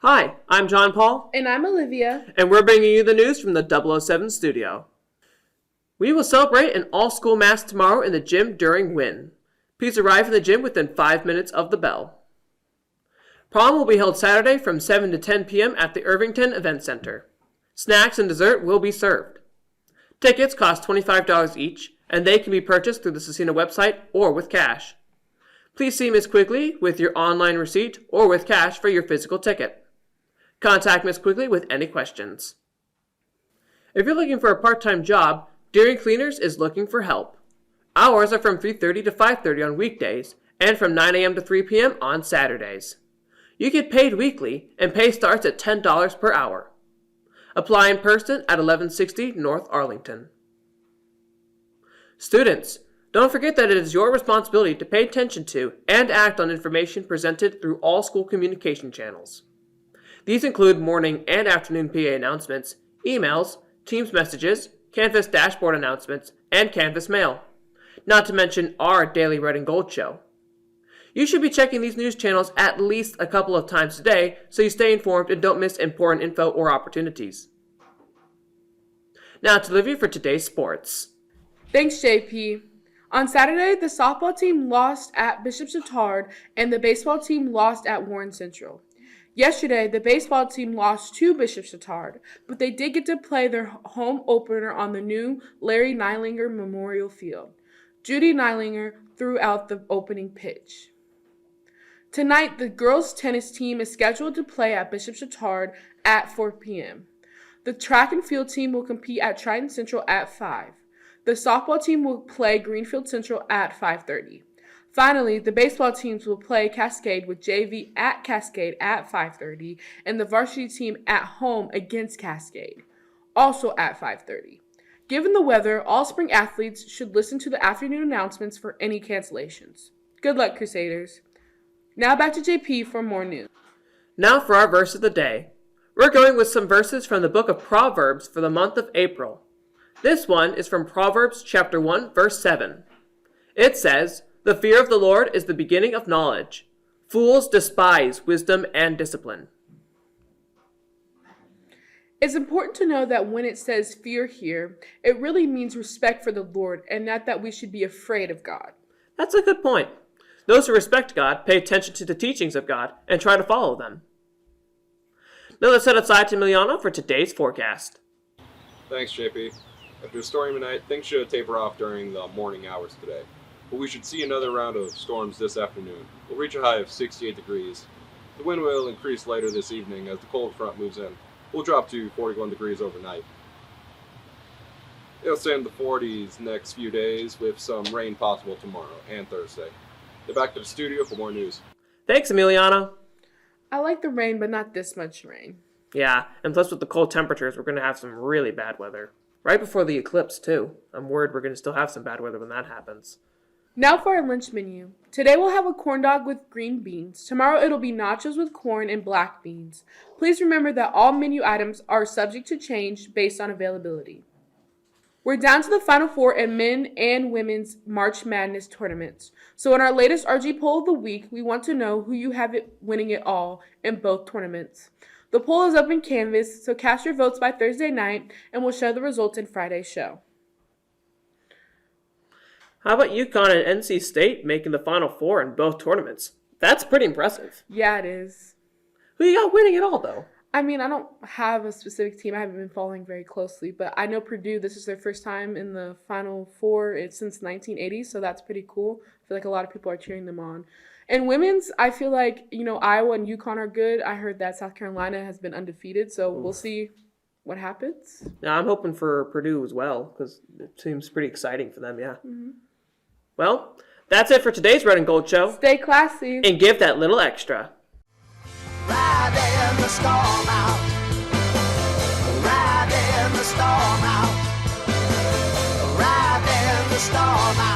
Hi, I'm John Paul. And I'm Olivia. And we're bringing you the news from the 007 studio. We will celebrate an all-school mass tomorrow in the gym during WIN. Please arrive in the gym within 5 minutes of the bell. Prom will be held Saturday from 7 to 10 p.m. at the Irvington Event Center. Snacks and dessert will be served. Tickets cost $25 each, and they can be purchased through the Scecina website or with cash. Please see Ms. Quigley with your online receipt or with cash for your physical ticket. Contact Ms. Quigley with any questions. If you're looking for a part-time job, Dairy Cleaners is looking for help. Hours are from 3:30 to 5:30 on weekdays and from 9 a.m. to 3 p.m. on Saturdays. You get paid weekly and pay starts at $10 per hour. Apply in person at 1160 North Arlington. Students, don't forget that it is your responsibility to pay attention to and act on information presented through all school communication channels. These include morning and afternoon PA announcements, emails, Teams messages, Canvas dashboard announcements, and Canvas mail, not to mention our daily Red and Gold show. You should be checking these news channels at least a couple of times a day so you stay informed and don't miss important info or opportunities. Now to Olivia for today's sports. Thanks, JP. On Saturday, the softball team lost at Bishop Chatard and the baseball team lost at Warren Central. Yesterday, the baseball team lost to Bishop Chatard, but they did get to play their home opener on the new Larry Neilinger Memorial Field. Judy Neilinger threw out the opening pitch. Tonight, the girls' tennis team is scheduled to play at Bishop Chatard at 4 p.m. The track and field team will compete at Triton Central at 5. The softball team will play Greenfield Central at 5:30. Finally, the baseball teams will play Cascade with JV at Cascade at 5:30 and the varsity team at home against Cascade, also at 5:30. Given the weather, all spring athletes should listen to the afternoon announcements for any cancellations. Good luck, Crusaders. Now back to JP for more news. Now for our verse of the day. We're going with some verses from the book of Proverbs for the month of April. This one is from Proverbs chapter 1, verse 7. It says, "The fear of the Lord is the beginning of knowledge. Fools despise wisdom and discipline." It's important to know that when it says fear here, it really means respect for the Lord and not that we should be afraid of God. That's a good point. Those who respect God pay attention to the teachings of God and try to follow them. Now let's head outside to Emiliano for today's forecast. Thanks, JP. After a stormy night, things should taper off during the morning hours today. But we should see another round of storms this afternoon. We'll reach a high of 68 degrees. The wind will increase later this evening as the cold front moves in. We'll drop to 41 degrees overnight. It'll stay in the 40s next few days with some rain possible tomorrow and Thursday. Get back to the studio for more news. Thanks, Emiliano. I like the rain, but not this much rain. Yeah, and plus with the cold temperatures, we're going to have some really bad weather. Right before the eclipse, too. I'm worried we're going to still have some bad weather when that happens. Now for our lunch menu. Today we'll have a corn dog with green beans. Tomorrow it'll be nachos with corn and black beans. Please remember that all menu items are subject to change based on availability. We're down to the final four in men and women's March Madness tournaments. So in our latest RG poll of the week, we want to know who you have it winning it all in both tournaments. The poll is up in Canvas, so cast your votes by Thursday night and we'll share the results in Friday's show. How about UConn and NC State making the Final Four in both tournaments? That's pretty impressive. Yeah, it is. Who you got winning it all, though? I mean, I don't have a specific team. I haven't been following very closely, but I know Purdue, this is their first time in the Final Four since 1980, so that's pretty cool. I feel like a lot of people are cheering them on. And women's, I feel like, Iowa and UConn are good. I heard that South Carolina has been undefeated, so we'll see what happens. Yeah, I'm hoping for Purdue as well, because it seems pretty exciting for them, yeah. Mm-hmm. Well, that's it for today's Red and Gold Show. Stay classy. And give that little extra. Riding the storm out. Riding the storm out. Riding the storm out.